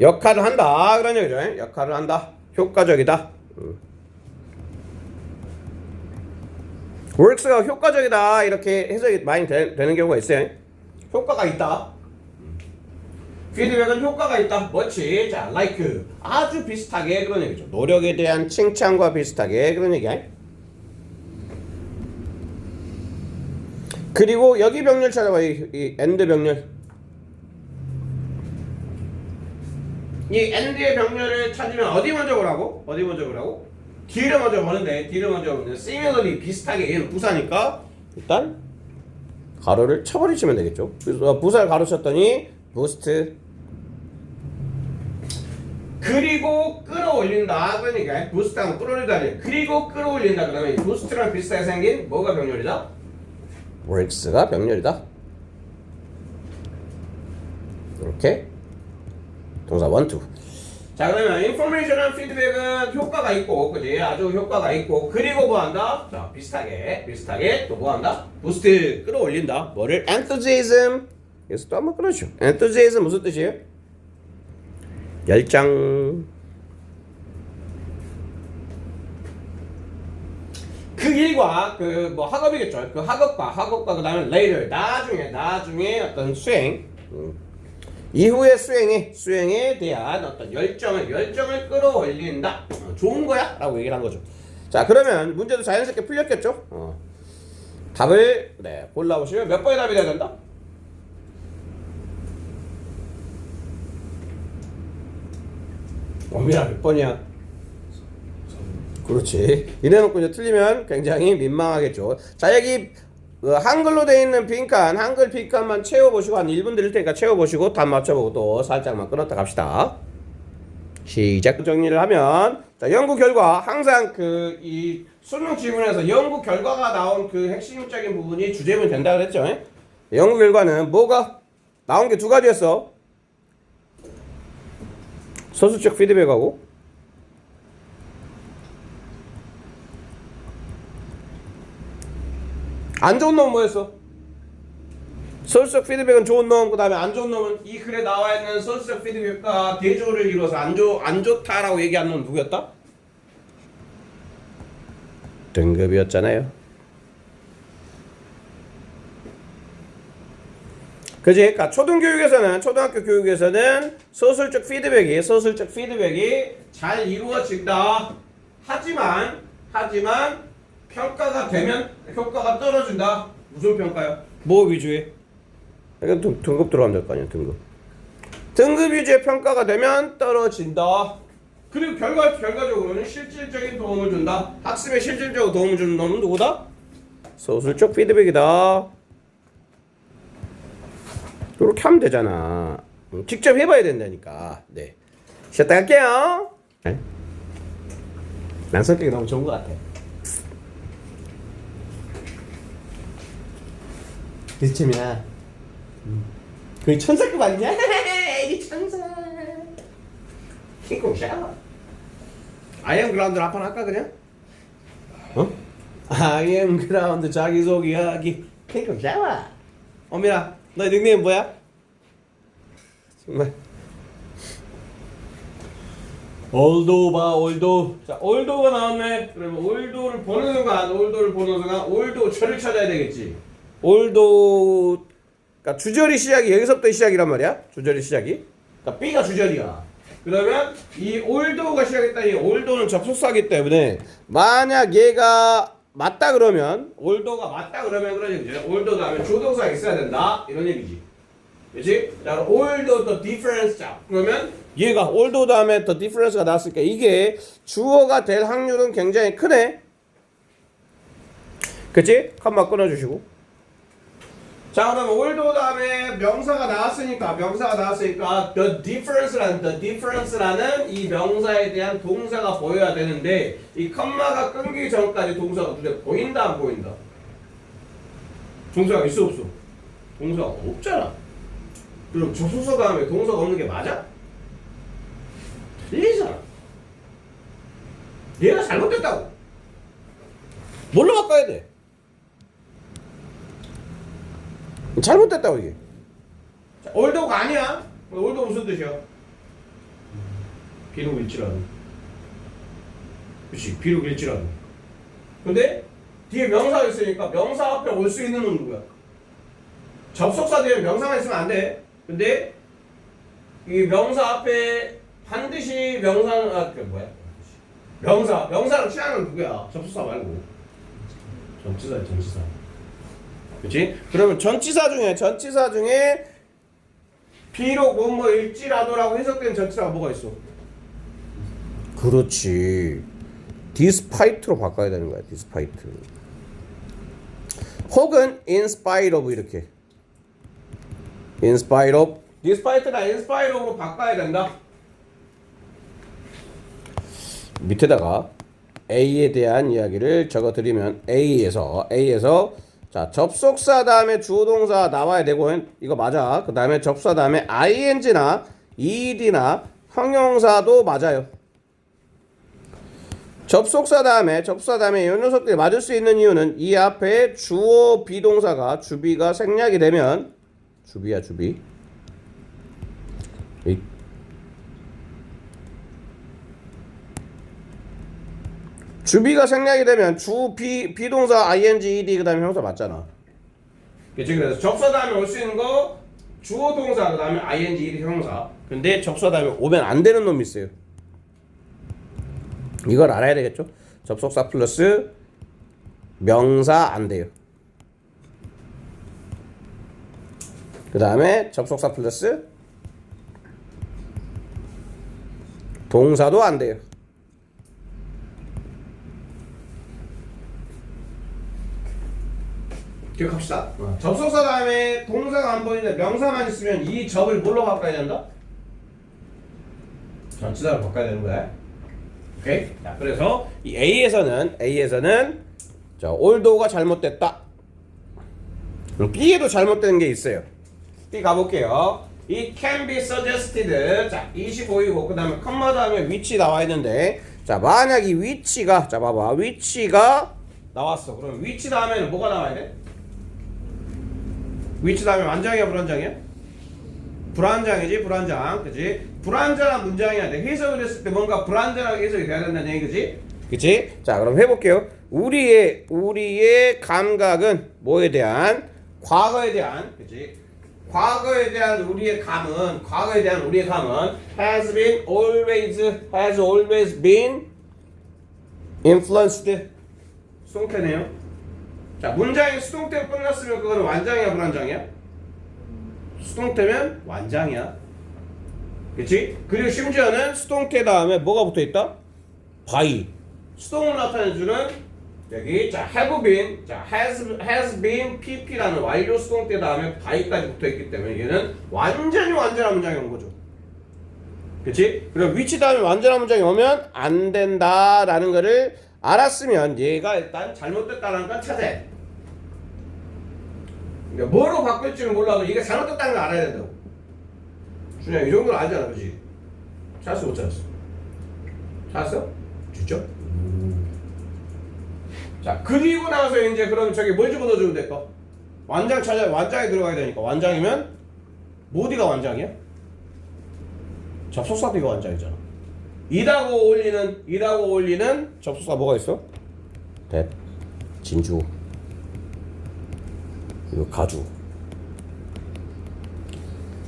역할을 한다. 그런 얘기죠. 역할을 한다. 효과적이다. works가 효과적이다. 이렇게 해석이 많이 되는 경우가 있어요. 효과가 있다. 피드백은 효과가 있다. 뭐지? 자, like 아주 비슷하게 그런 얘기죠. 노력에 대한 칭찬과 비슷하게 그런 얘기야. 그리고 여기 병렬 찾아봐. 이 and 병렬. 이 and의 병렬을 찾으면 어디 먼저 보라고? 뒤를 먼저 보는데 similarly 비슷하게 얘는 부사니까 일단 가로를 쳐버리시면 되겠죠. 그래서 부사를 가로 쳤더니 boost. 그리고 끌어올린다. 그러니까 부스트하고 끌어올린다. 그리고 끌어올린다. 그러면 부스트랑 비슷하게 생긴 뭐가 병렬이다? works가 병렬이다. 이렇게 동사 1, 2. 자, 그러면 information한 피드백은 효과가 있고, 그지? 아주 효과가 있고, 그리고 뭐 한다? 자, 비슷하게 또 뭐 한다? 부스트 끌어올린다. 뭐를? enthusiasm. 그래서 또 한번 끌어줘. enthusiasm 무슨 뜻이에요? 열정. 그 일과 뭐 학업이겠죠. 그 학업과 그다음에 later 나중에 어떤 수행 이후의 수행에 대한 어떤 열정을 끌어올린다. 좋은 거야라고 얘기를 한 거죠. 자, 그러면 문제도 자연스럽게 풀렸겠죠. 답을 골라보시면 몇 번의 답이 돼야 된다? 원빈아 몇 번이야? 그렇지. 이래놓고 이제 틀리면 굉장히 민망하겠죠. 자, 여기 한글로 되어 있는 빈칸, 한글 빈칸만 채워보시고 한 1분 드릴 테니까 채워보시고 답 맞춰보고 또 살짝만 끊었다 갑시다. 시작. 정리를 하면 자, 연구 결과 항상 그 이 수능 지문에서 연구 결과가 나온 그 핵심적인 부분이 주제문 된다 그랬죠. 연구 결과는 뭐가 나온 게 두 가지였어. 소수적 피드백하고 안 좋은 놈은 뭐였어? 소수적 피드백은 좋은 놈, 그 다음에 안 좋은 놈은 이 글에 나와 있는 소수적 피드백과 대조를 이루어서 안 좋다라고 얘기한 놈은 누구였다? 등급이었잖아요. 그지? 그러니까 초등학교 교육에서는 소수적 피드백이 잘 이루어진다. 하지만 평가가 되면 효과가 떨어진다. 무슨 평가요? 뭐 위주의? 이건 등급 들어가면 될 거 아니야. 등급 위주의 평가가 되면 떨어진다. 그리고 결과적으로는 실질적인 도움을 준다. 학습에 실질적으로 도움을 주는 놈은 누구다? 소수적 피드백이다. 이렇게 하면 되잖아. 직접 해봐야 된다니까. 네. 쉬었다 갈게요. 네? 난 성격이 너무 좋은 것 같아. 그치 재민아. 그 천사급 아니냐? 애기 천사. 킹콩 샤워. I am ground 한판 할까 그냥? 어? I am ground 자기소개 이야기. 킹콩 샤워. 어미라, 너의 닉네임 뭐야? 정말. 올도. 자, 올도가 나왔네. 그러면 올도를 보는 순간 올도 절을 찾아야 되겠지. 올도, 그러니까 주절이 시작이 여기서부터 시작이란 말이야. 주절이 시작이. 그러니까 B가 주절이야. 그러면 이 올도가 시작했다. 이 올도는 접속사기 때문에 만약 얘가 맞다 그러면 올도가 맞다 그러면 그런 얘기죠. 올도 다음에 조동사가 있어야 된다 이런 얘기지. 그렇지? 자, 올도 더 디퍼런스 자 그러면 얘가 올도 다음에 더 디퍼런스가 나왔으니까 이게 주어가 될 확률은 굉장히 크네. 그렇지? 컴마 끊어주시고. 자, 그럼 올도 다음에 명사가 나왔으니까 the difference라는 이 명사에 대한 동사가 보여야 되는데 이 컴마가 끊기기 전까지 동사가 눈에 보인다 안 보인다? 동사가 있어 없어? 동사가 없잖아. 그럼 접속사 다음에 동사가 없는 게 맞아? 틀리잖아. 얘가 잘못됐다고. 뭘로 바꿔야 돼? 잘못됐다고 이게. 자, 올도가 아니야. 올도 무슨 뜻이야? 비록 일치라는. 그렇지. 비록 일치라는. 근데 뒤에 명사가 있으니까 명사 앞에 올 수 있는 건 누구야? 접속사 뒤에 명사만 있으면 안 돼. 근데 이 명사 앞에 반드시 명사랑 취하는 누구야? 접속사 말고. 전치사. 그치? 그러면 전치사 중에 비록 뭐일지라도라고 해석된 전치사가 뭐가 있어? 그렇지. despite로 바꿔야 되는 거야. despite. 혹은 in spite of 이렇게. in spite of. despite나 in spite of로 바꿔야 된다. 밑에다가 A에 대한 이야기를 적어드리면 A에서 자, 접속사 다음에 주어동사 나와야 되고 이거 맞아. 그 다음에 접속사 다음에 ing나 ed나 형용사도 맞아요. 접속사 다음에 이 녀석들이 맞을 수 있는 이유는 이 앞에 주어 비동사가 주비가 생략이 되면 주비야. 주비가 생략이 되면 비동사 ing, ed 그 다음에 형용사 맞잖아. 그치? 그래서 접사 다음에 올 수 있는 거 주어 동사 그 다음에 ing, ed 형용사. 근데 접사 다음에 오면 안 되는 놈이 있어요. 이걸 알아야 되겠죠? 접속사 플러스 명사 안 돼요. 그 다음에 접속사 플러스 동사도 안 돼요. 기억합시다. 접속사 다음에 동사가 안 보이는데 명사만 있으면 이 접을 뭘로 바꿔야 된다? 전치사로 바꿔야 되는 거야. 오케이? 자, 그래서 이 A에서는 자, althouggh가 잘못됐다. B에도 잘못된 게 있어요. B 가볼게요. It can be suggested. 자, 25이고 그 다음에 컴마 다음에 which 나와 있는데 자, 만약 이 which가 자, 봐봐. which가 나왔어. 그럼 which 다음에는 뭐가 나와야 돼? which 다음에 완장이야, 불완장이야? 불완장이지, 불완장. 그치? 불완전한 문장이야 돼. 해석을 했을 때 뭔가 불완전하게 해석이 돼야 된다는 얘기, 그치? 그치? 자, 그럼 해볼게요. 우리의 감각은 뭐에 대한? 과거에 대한, 그치? 과거에 대한 우리의 감은 has always been influenced. 수동태네요. 자, 문장이 수동태로 끝났으면 그거는 완장이야, 불완장이야? 수동태면 완장이야. 그치? 그리고 심지어는 수동태 다음에 뭐가 붙어있다? by. 수동을 나타내주는 여기 자 have been, 자 has been pp라는 완료 수동태 다음에 by까지 붙어있기 때문에 얘는 완전히 완전한 문장이 온 거죠. 그치? 그리고 which 다음에 완전한 문장이 오면 안 된다라는 거를 알았으면 얘가 일단 잘못됐다는 걸 찾아야 돼. 그러니까 뭐로 바꿀지는 몰라도 이게 잘못됐다는 걸 알아야 된다고. 준야 이 정도는 알잖아, 그치? 찾았어, 못 찾았어? 찾았어? 진짜? 자, 그리고 나서 이제 그럼 저기 뭘 집어넣어주면 될까? 완장 찾아야 완장에 들어가야 되니까. 완장이면 뭐디가 완장이야? 접속사 D가 완장이잖아. 이다고 올리는 접속사 뭐가 있어? that, 진주, 이거 가주.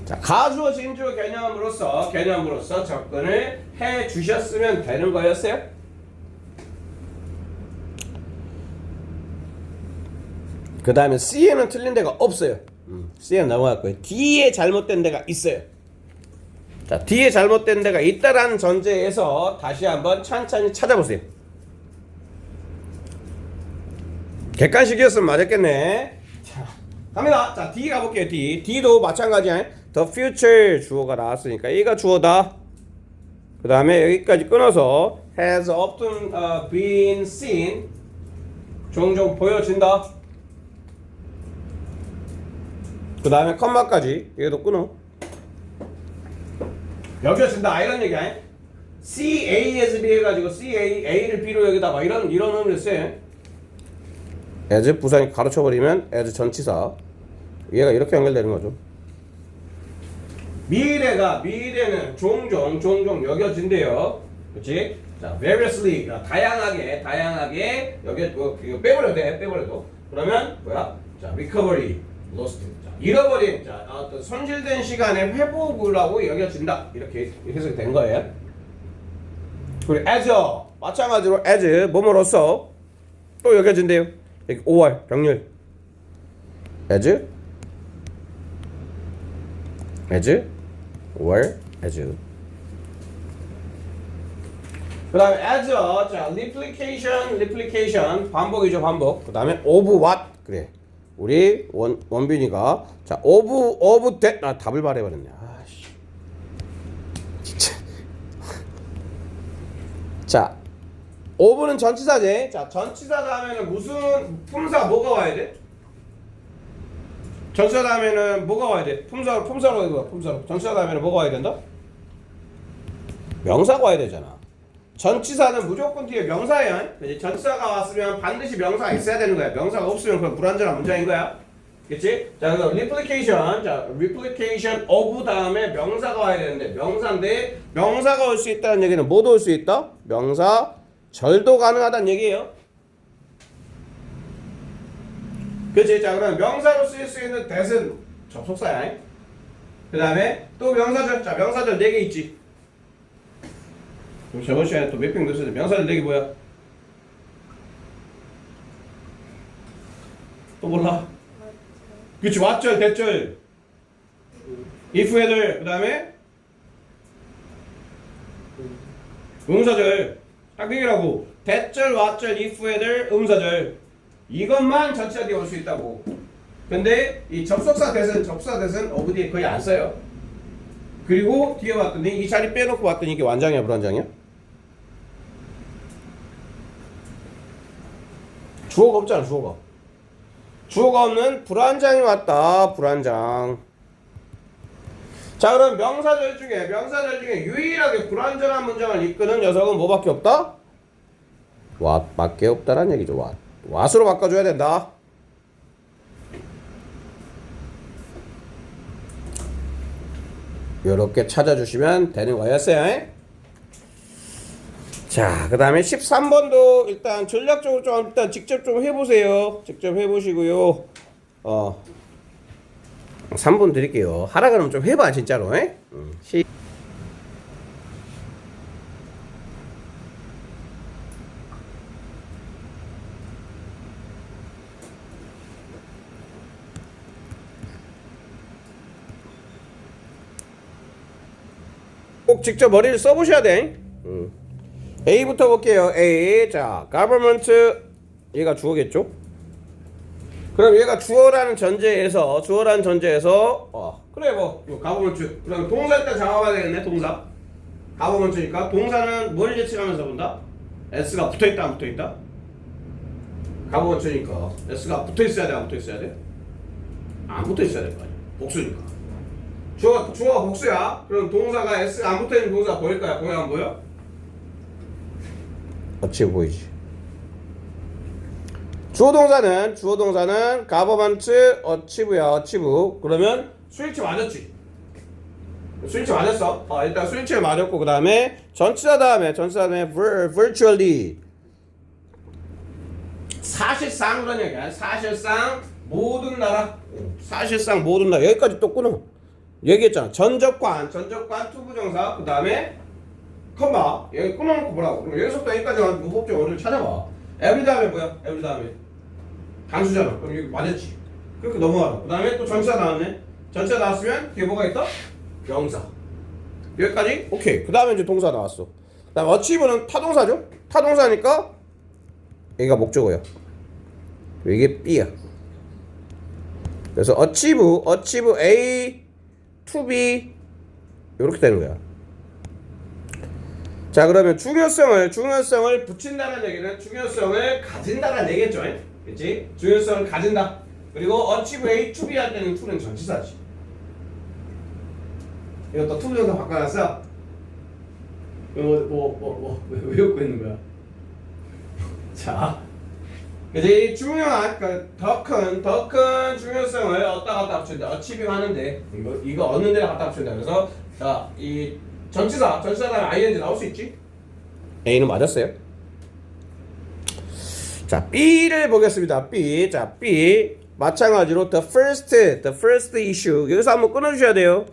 자, 가주어 진주어 개념으로서 접근을 해 주셨으면 되는 거였어요. 그 다음에 C에는 틀린 데가 없어요. C에는 넘어갔고요. D에 잘못된 데가 있어요. 자, D에 잘못된 데가 있다라는 전제에서 다시 한번 천천히 찾아보세요. 객관식이었으면 맞았겠네. 자, 갑니다. 자, D 가볼게요. D도 마찬가지야. The future 주어가 나왔으니까 얘가 주어다. 그 다음에 여기까지 끊어서 has often been seen, 종종 보여진다. 그 다음에 컴마까지 얘도 끊어. 여겨진다 이런 얘기야. C, A as B 해가지고 C, A를 B로 여기다 막 이런 의미를 써요. as 부사니 가로쳐버리면 as 전치사. 얘가 이렇게 연결되는 거죠. 미래는 종종 여겨진대요. 그렇지? 자, variously, 다양하게 이거 빼버려도. 그러면 뭐야? 자, recovery, lost. 자, 잃어버린, 자, 어떤 손실된 시간의 회복을 하고 여겨진다. 이렇게 해석이 된 거예요. 그리고 as, 마찬가지로 as 뭐뭐로써 또 여겨진대요. 여기 5월 병렬. as 5월 as. 그 다음에 as, 자, replication, 반복이죠, 반복. 그 다음에 of what, 그래. 우리 원빈이가, 자, of that, 답을 말해버렸네. 아씨. 진짜. 자, of는 전치사지. 자, 전치사 다음에는 무슨, 품사 뭐가 와야 돼? 전치사 다음에는 뭐가 와야 돼? 품사로 해봐, 품사로. 전치사 다음에는 뭐가 와야 된다? 명사가 와야 되잖아. 전치사는 무조건 뒤에 명사야. 전치사가 왔으면 반드시 명사가 있어야 되는 거야. 명사가 없으면 그건 불완전한 문장인 거야. 그치? 자, 그래서 replication of 다음에 명사가 와야 되는데, 명사인데, 명사가 올 수 있다는 얘기는 뭐도 올 수 있다? 명사, 절도 가능하다는 얘기예요. 그치? 자, 그럼 명사로 쓰일 수 있는 that은 접속사야. 그 다음에 또 명사절. 자, 명사절 4개 있지. 그럼 저번 시간에 또 매핑 넣었을 때 명사절 4개 뭐야? 또 몰라? 그치, 왓절, 대절, if 애들, 그 다음에 응사절. 딱 4개라고. 대절, 왓절, if 애들, 응사절. 이것만 전치사 뒤에 올 수 있다고. 근데 이 접속사 대신 of 뒤에 거의 안 써요. 그리고 뒤에 봤더니 이 자리 빼놓고 봤더니 이게 완장이야 불완장이야? 주어가 없잖아. 주어가 없는 불완장이 왔다. 불완장. 자 그럼 명사절 중에 유일하게 불완전한 문장을 이끄는 녀석은 뭐밖에 없다? what밖에 없다란 얘기죠. what으로 바꿔줘야 된다. 요렇게 찾아주시면 되는 거였어요. 자, 그 다음에 13번도 일단 전략적으로 좀 일단 직접 좀 해보세요. 직접 해보시고요. 3분 드릴게요. 하라 그러면 좀 해봐, 진짜로. 꼭 직접 머리를 써보셔야 돼. A부터 볼게요. A. 자, government. 얘가 주어겠죠? 그럼 얘가 주어라는 전제에서, 그래, government. 그럼 동사 일단 잡아봐야 되겠네, 동사. government니까 동사는 뭘 예측하면서 본다? S가 붙어있다, 안 붙어있다? government니까 S가 붙어있어야 돼, 안 붙어있어야 돼? 안 붙어있어야 될 거 아니야. 복수니까. 주어가 복수야. 그럼 동사가 S가 안 붙어있는 동사가 보일 거야? 보여, 안 보여? 어찌 보이지? 주어 동사는 government achieve야. 그러면 스위치 맞았지? 스위치 맞았어. 일단 스위치를 맞았고 그 다음에 전치사 다음에 virtually 사실상 그런 얘기야. 사실상 모든 나라 여기까지 또 끊어. 얘기했잖아. 전적관 투부정사 그 다음에 컴마 여기 끊어놓고 보라고. 그럼 여기서부터 여기까지 무법적 어를 찾아봐. every 다음에 뭐야? every 다음에 단수잖아. 그럼 여기 맞았지. 그렇게 넘어가라. 그 다음에 또 전치사 나왔네. 전치사 나왔으면 뒤에 뭐가 있다? 명사. 여기까지? 오케이. 그 다음에 이제 동사 나왔어. 그 다음에 achieve는 타동사죠? 타동사니까 여기가 목적어야. 이게 B야. 그래서 achieve A to B 이렇게 되는 거야. 자 그러면 중요성을 붙인다는 얘기는 중요성을 가진다는 얘기겠죠. 그치? 중요성을 가진다. 그리고 achieve A to B 할 때는 to는 전치사지. 이것도 투부정사 바꿔놨어? 왜 웃고 있는 거야? 자, 그치? 중요한, 더 큰 중요성을 어디다 갖다 붙인다. achieving 하는데, 이거 얻는 데 갖다 붙인다. 그래서, 자, 이 전치사 다음에 ing 나올 수 있지? A는 맞았어요. 자, B를 보겠습니다. 자, B. 마찬가지로 the first issue. 여기서 한번 끊어주셔야 돼요.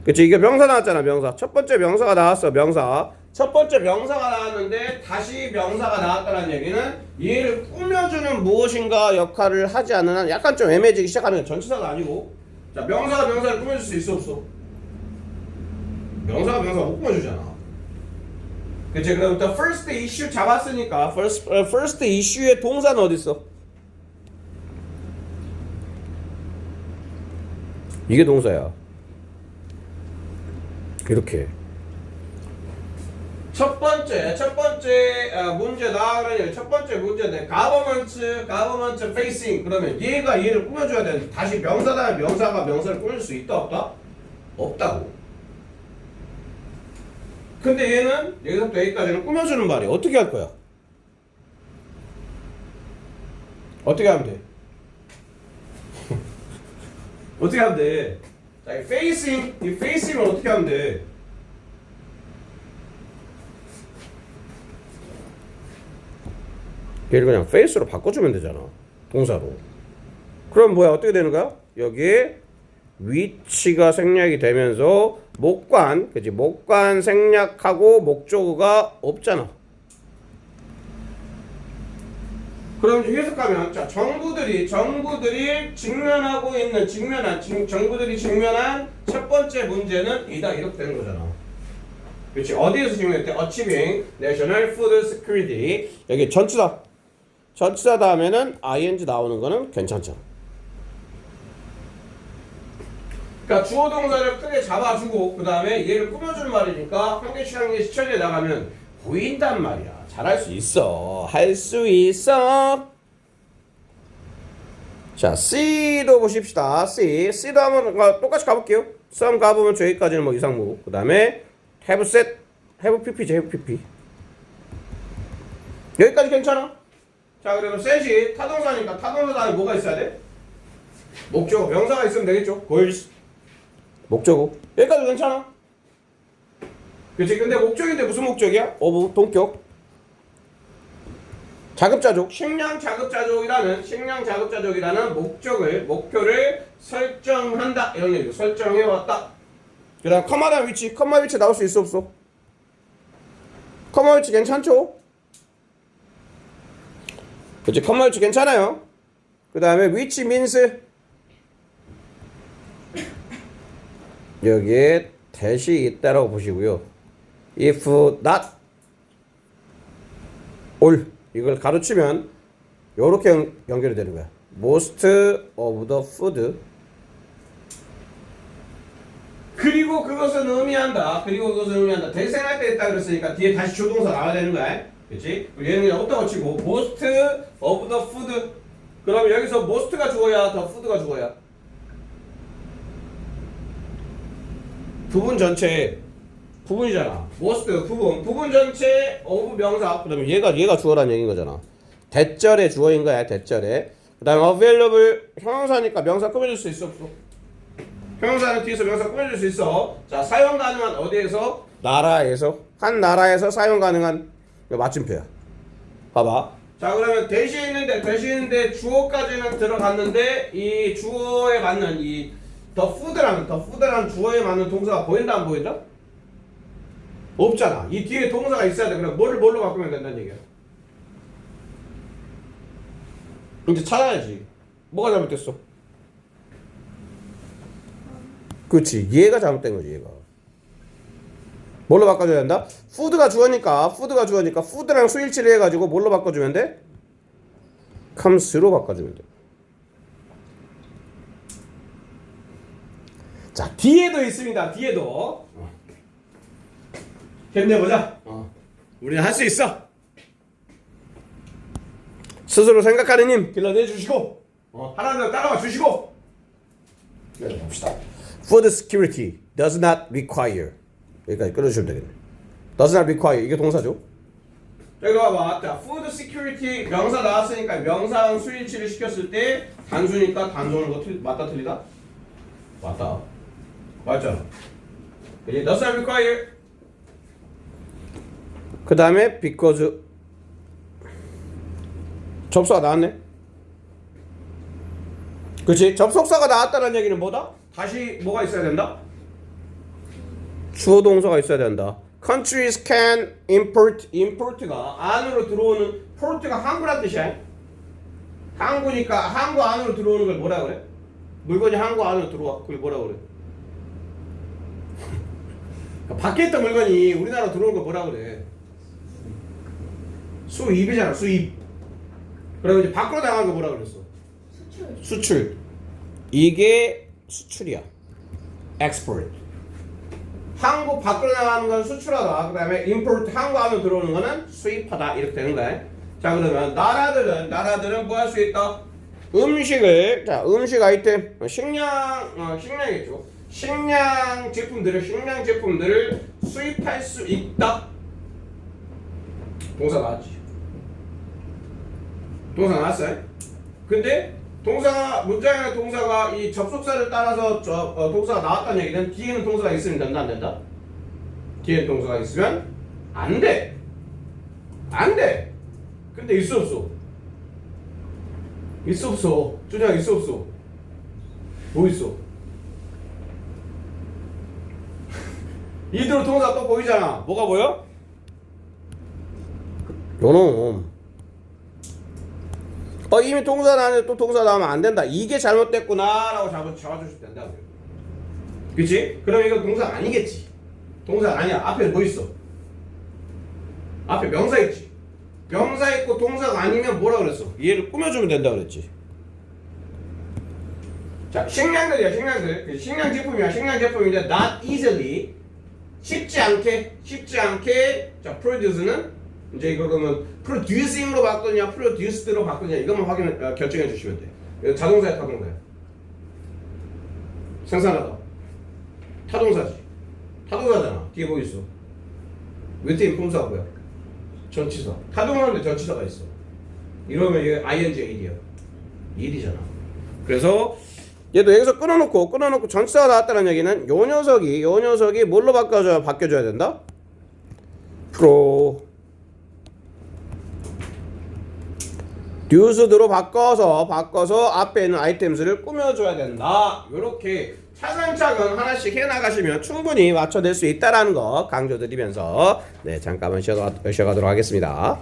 그치? 이게 명사 나왔잖아, 명사. 첫 번째 명사가 나왔어, 명사. 첫 번째 명사가 나왔는데 다시 명사가 나왔다는 얘기는 얘를 꾸며주는 무엇인가 역할을 하지 않는 한 약간 좀 애매해지기 시작하는 전치사가 아니고. 자, 명사가 명사를 꾸며줄 수 있어, 없어? 명사가 못 꾸며주잖아. 그치? 그럼 the first issue 잡았으니까 first issue의 동사는 어디 있어? 이게 동사야. 이렇게 첫 번째 문제 나가는 첫 번째 문제인데 government facing 그러면 얘가 얘를 꾸며줘야 되는데 다시 명사 다음에 명사가 명사를 꾸밀 수 있다 없다? 없다고. 근데 얘는 여기서부터 여기까지는 꾸며주는 말이야. 어떻게 할 거야? 어떻게 하면 돼? 어떻게 하면 돼? 자, 이 facing은 어떻게 하면 돼? 얘를 그냥 face로 바꿔주면 되잖아. 동사로. 그럼 뭐야? 어떻게 되는 거야? 여기에 위치가 생략이 되면서 목관, 그치? 목관 생략하고 목적어가 없잖아. 그럼 이제 해석하면 자 정부들이 직면하고 있는 정부들이 직면한 첫 번째 문제는 이다 이렇게 되는 거잖아. 그렇지? 어디에서 직면했대? Achieving National Food Security. 여기 전치사 다음에는 ing 나오는 거는 괜찮죠. 그러니까 주어 동사를 크게 잡아주고 그 다음에 얘를 꾸며주는 말이니까 한 개씩 한 개씩 처리해 나가면 보인단 말이야. 잘할 수 있어. 할 수 있어. 자, C도 보십시다. C도 한번 똑같이 가볼게요. 썸 가보면 저기까지는 뭐 이상무. 그 다음에 have set, have pp지, have pp. 여기까지 괜찮아? 자, 그리고 set이 타동사니까 타동사 다음에 뭐가 있어야 돼? 목적어, 명사가 있으면 되겠죠. goals. 목적어. 여기까지 괜찮아? 그치? 근데 목적인데 무슨 목적이야? of, 동격. 자급자족, 식량 자급자족이라는 목표를 설정한다 이런 얘기죠. 설정해왔다. 그다음 컴마랑 위치, 컴마 위치 나올 수 있어 없어? 컴마 위치 괜찮죠? 그치? 컴마 위치 괜찮아요. 그 다음에 위치 means 여기에 대시 있다라고 보시고요. if not all 이걸 가로치면 요렇게 연결이 되는 거야. most of the food. 그리고 그것은 의미한다. 대생할 때 있다 그랬으니까 뒤에 다시 조동사 나와야 되는 거야. 그치? 얘는 그냥 어디다 고치고 most of the food. 그럼 여기서 most가 주어야 the food가 주어야? 부분 전체 부분이잖아. most 부분 전체 of 명사. 그러면 얘가 주어라는 얘기인 거잖아. 대절의 주어인 거야. 대절의. 그다음에 available 형용사니까 명사 꾸며줄 수 있어 없어? 형용사는 뒤에서 명사 꾸며줄 수 있어. 자, 사용 가능한 어디에서? 나라에서. 한 나라에서 사용 가능한 맞춤표야. 봐봐. 자, 그러면 대시에 있는데 주어까지는 들어갔는데 이 주어에 맞는 이 the food라는 주어에 맞는 동사가 보인다 안 보인다? 없잖아. 이 뒤에 동사가 있어야 돼. 그럼 뭘로 바꾸면 된다는 얘기야. 이제 찾아야지. 뭐가 잘못됐어? 그렇지. 얘가 잘못된 거지. 얘가. 뭘로 바꿔줘야 된다? 푸드가 주어니까 푸드랑 수일치를 해가지고 뭘로 바꿔주면 돼? comes로 바꿔주면 돼. 자, 뒤에도 있습니다. 뒤에도. 힘내보자. 우리는 할 수 있어. 스스로 생각하는 힘 길러내 주시고 하나님 따라와 주시고. 네, 봅시다. Food security does not require. 여기까지 끌어주시면 되겠네. does not require 이게 동사죠. 여기 봐봐. 자, food security 명사 나왔으니까 명사랑 수일치를 시켰을 때 단수니까 단수 오는 거 맞다 틀리다? 맞다. 맞죠? 이제 does not require. 그 다음에 because 접수가 나왔네. 그렇지? 접속사가 나왔다는 얘기는 뭐다? 다시 뭐가 있어야 된다? 주어 동사가 있어야 된다. Countries can import가 안으로 들어오는 port가 항구란 뜻이야. 항구니까 항구 안으로 들어오는 걸 뭐라 그래? 물건이 항구 안으로 들어와. 그걸 뭐라 그래? 밖에 있던 물건이 우리나라로 들어오는 걸 뭐라 그래? 수입이잖아. 수입. 그럼 이제 밖으로 나간 거 뭐라 그랬어? 수출. 이게 수출이야. export. 항구 밖으로 나가는 건 수출하다. 그 다음에 import 항구 안으로 들어오는 거는 수입하다. 이렇게 되는 거야. 자, 그러면 나라들은 뭐 할 수 있다? 음식을, 자, 음식 아이템, 식량이겠죠. 식량 제품들을 수입할 수 있다. 동사 나왔지. 동사 나왔어요. 근데 문장의 동사가 이 접속사를 따라서 동사가 나왔다는 얘기는 뒤에는 동사가 있으면 된다 안 된다? 뒤에는 동사가 있으면 안 돼. 안 돼. 근데 있어 없어? 있어 없어? 준영아 있어 없어? 뭐 있어? 이대로 동사 또 보이잖아. 뭐가 보여? 요놈. 이미 동사 나왔는데 또 동사 나오면 안 된다. 이게 잘못됐구나 라고 잡아주시면 된다. 그치? 그럼 이건 동사 아니겠지. 동사 아니야. 앞에 뭐 있어? 앞에 명사 있지. 명사 있고 동사가 아니면 뭐라 그랬어? 얘를 꾸며주면 된다 그랬지. 자, 식량들이야, 식량들. 식량 제품이야, 식량 제품인데 not easily 쉽지 않게 자, produce는 이제 이거 그러면 producing으로 바꾸냐, produced로 바꾸냐 이것만 결정해 주시면 돼요. 이거 자동사야, 타동사야. 생산하다. 타동사지. 타동사잖아. 뒤에 뭐 있어? 웨트인 품사가 뭐야? 전치사. 타동하는데 전치사가 있어. 이러면 이게 ing 일이야. 일이잖아. 그래서 얘도 여기서 끊어놓고 전치사가 나왔다는 얘기는 요 녀석이 뭘로 바뀌어줘야 된다? produce드로 바꿔서 앞에 있는 아이템들을 꾸며줘야 된다. 이렇게 차근차근 하나씩 해나가시면 충분히 맞춰낼 수 있다라는 거 강조드리면서 네, 잠깐만 쉬어가도록 하겠습니다.